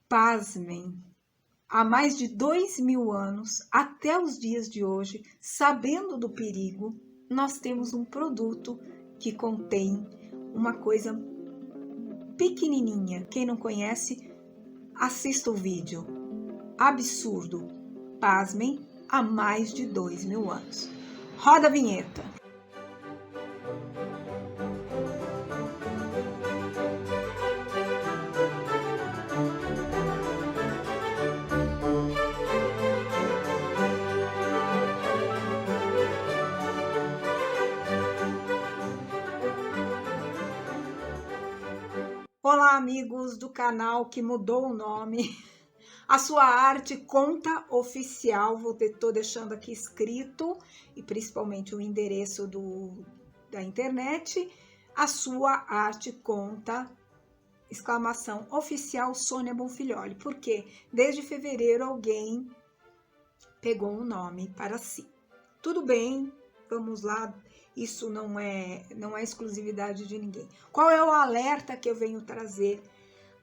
Pasmem, há mais de 2000 anos, até os dias de hoje, sabendo do perigo, nós temos um produto que contém uma coisa pequenininha. Quem não conhece, assista o vídeo. Absurdo. Pasmem, há mais de 2000 anos. Roda a vinheta. Olá, amigos do canal que mudou o nome. A sua arte conta oficial, estou deixando aqui escrito, e principalmente o endereço da internet. A sua arte conta, exclamação, oficial Sônia Bonfilholi. Porque desde fevereiro alguém pegou um nome para si. Tudo bem, vamos lá. Isso não é exclusividade de ninguém. Qual é o alerta que eu venho trazer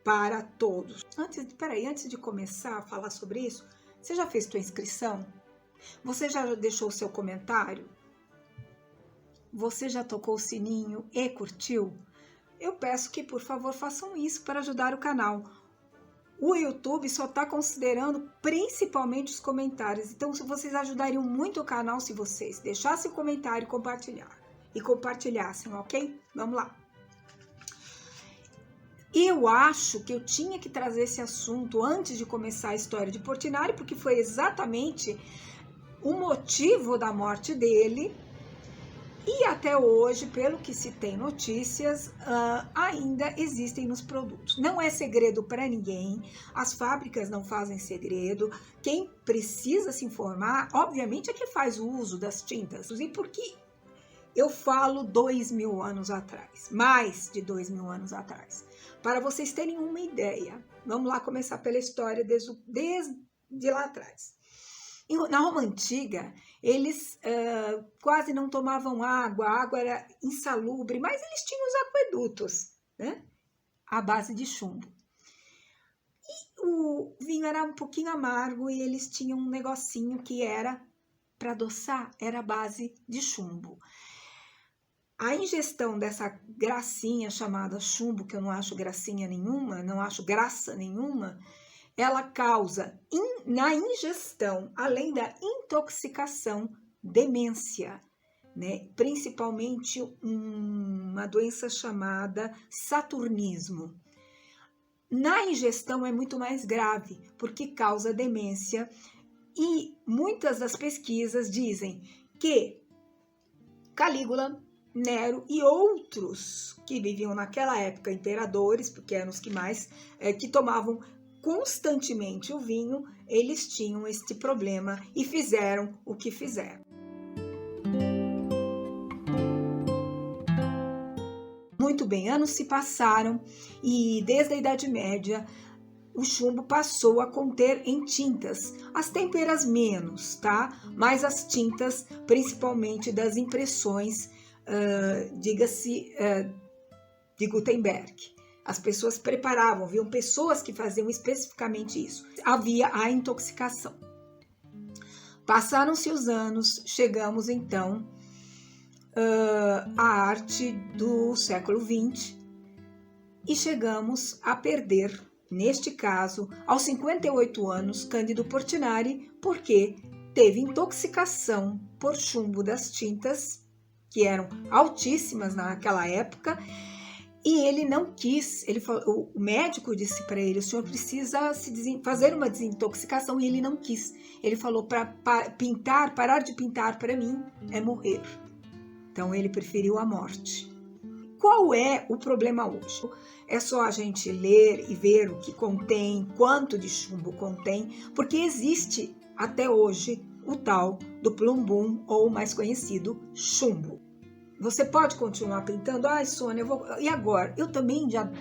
para todos? Antes de começar a falar sobre isso, você já fez sua inscrição? Você já deixou o seu comentário? Você já tocou o sininho e curtiu? Eu peço que, por favor, façam isso para ajudar o canal. O YouTube só está considerando principalmente os comentários. Então, se vocês ajudariam muito o canal se vocês deixassem o comentário e compartilhassem, ok? Vamos lá. Eu acho que eu tinha que trazer esse assunto antes de começar a história de Portinari, porque foi exatamente o motivo da morte dele. E até hoje, pelo que se tem notícias, ainda existem nos produtos. Não é segredo para ninguém, as fábricas não fazem segredo. Quem precisa se informar, obviamente, é que faz o uso das tintas. E por que eu falo 2000 anos atrás? Mais de 2000 anos atrás. Para vocês terem uma ideia, vamos lá começar pela história desde lá atrás. Na Roma Antiga, eles quase não tomavam água, a água era insalubre, mas eles tinham os aquedutos, né? À base de chumbo. E o vinho era um pouquinho amargo e eles tinham um negocinho que era, para adoçar, era a base de chumbo. A ingestão dessa gracinha chamada chumbo, que eu não acho gracinha nenhuma, não acho graça nenhuma, ela causa, na ingestão, além da intoxicação, demência, né? Principalmente uma doença chamada saturnismo. Na ingestão é muito mais grave, porque causa demência, e muitas das pesquisas dizem que Calígula, Nero e outros que viviam naquela época, imperadores, porque eram os que mais, que tomavam constantemente o vinho, eles tinham este problema e fizeram o que fizeram. Muito bem, anos se passaram e desde a Idade Média o chumbo passou a conter em tintas, as têmperas menos, tá? Mas as tintas, principalmente das impressões, diga-se, de Gutenberg. As pessoas preparavam, viam pessoas que faziam especificamente isso. Havia a intoxicação. Passaram-se os anos, chegamos então à arte do século XX e chegamos a perder, neste caso, aos 58 anos, Cândido Portinari, porque teve intoxicação por chumbo das tintas, que eram altíssimas naquela época, e ele não quis, o médico disse para ele, o senhor precisa fazer uma desintoxicação, e ele não quis. Ele falou, parar de pintar para mim é morrer. Então ele preferiu a morte. Qual é o problema hoje? É só a gente ler e ver o que contém, quanto de chumbo contém, porque existe até hoje o tal do plumbum, ou mais conhecido, chumbo. Você pode continuar pintando? Ai, Sônia, e agora? Eu também já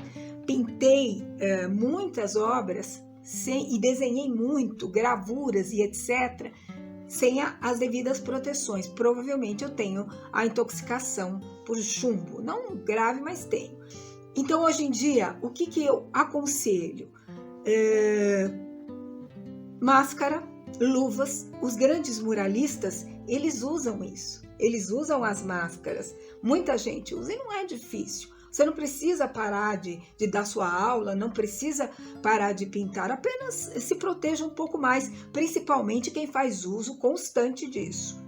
pintei muitas obras e desenhei muito, gravuras e etc., sem as devidas proteções. Provavelmente eu tenho a intoxicação por chumbo. Não grave, mas tenho. Então, hoje em dia, o que eu aconselho? máscara, luvas. Os grandes muralistas, eles usam isso. Eles usam as máscaras. Muita gente usa e não é difícil. Você não precisa parar de dar sua aula, não precisa parar de pintar, apenas se proteja um pouco mais, principalmente quem faz uso constante disso.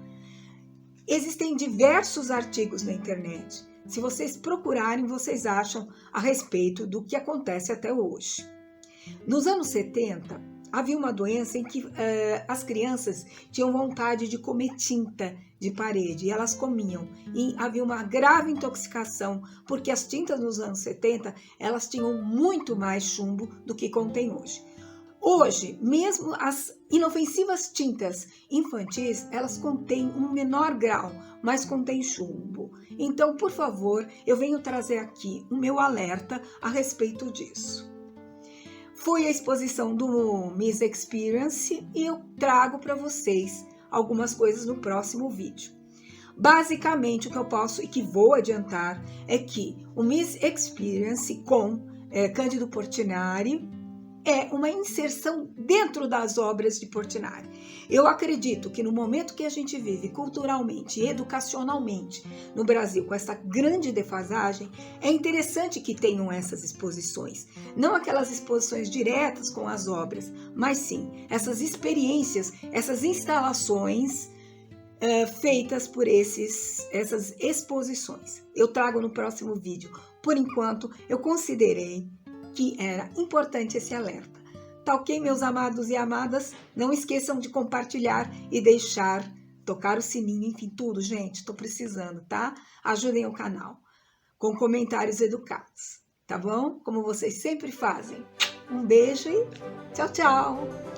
Existem diversos artigos na internet. Se vocês procurarem, vocês acham a respeito do que acontece até hoje. Nos anos 70, havia uma doença em que as crianças tinham vontade de comer tinta de parede e elas comiam. E havia uma grave intoxicação, porque as tintas nos anos 70, elas tinham muito mais chumbo do que contém hoje. Hoje, mesmo as inofensivas tintas infantis, elas contêm um menor grau, mas contêm chumbo. Então, por favor, eu venho trazer aqui o meu alerta a respeito disso. Foi a exposição do Miss Experience e eu trago para vocês algumas coisas no próximo vídeo. Basicamente, o que eu posso e que vou adiantar é que o Miss Experience com Cândido Portinari é uma inserção dentro das obras de Portinari. Eu acredito que no momento que a gente vive culturalmente e educacionalmente no Brasil, com essa grande defasagem, é interessante que tenham essas exposições. Não aquelas exposições diretas com as obras, mas sim essas experiências, essas instalações feitas por essas exposições. Eu trago no próximo vídeo. Por enquanto, eu considerei que era importante esse alerta. Tá ok, meus amados e amadas? Não esqueçam de compartilhar e deixar, tocar o sininho, enfim, tudo, gente, tô precisando, tá? Ajudem o canal com comentários educados, tá bom? Como vocês sempre fazem. Um beijo e tchau, tchau!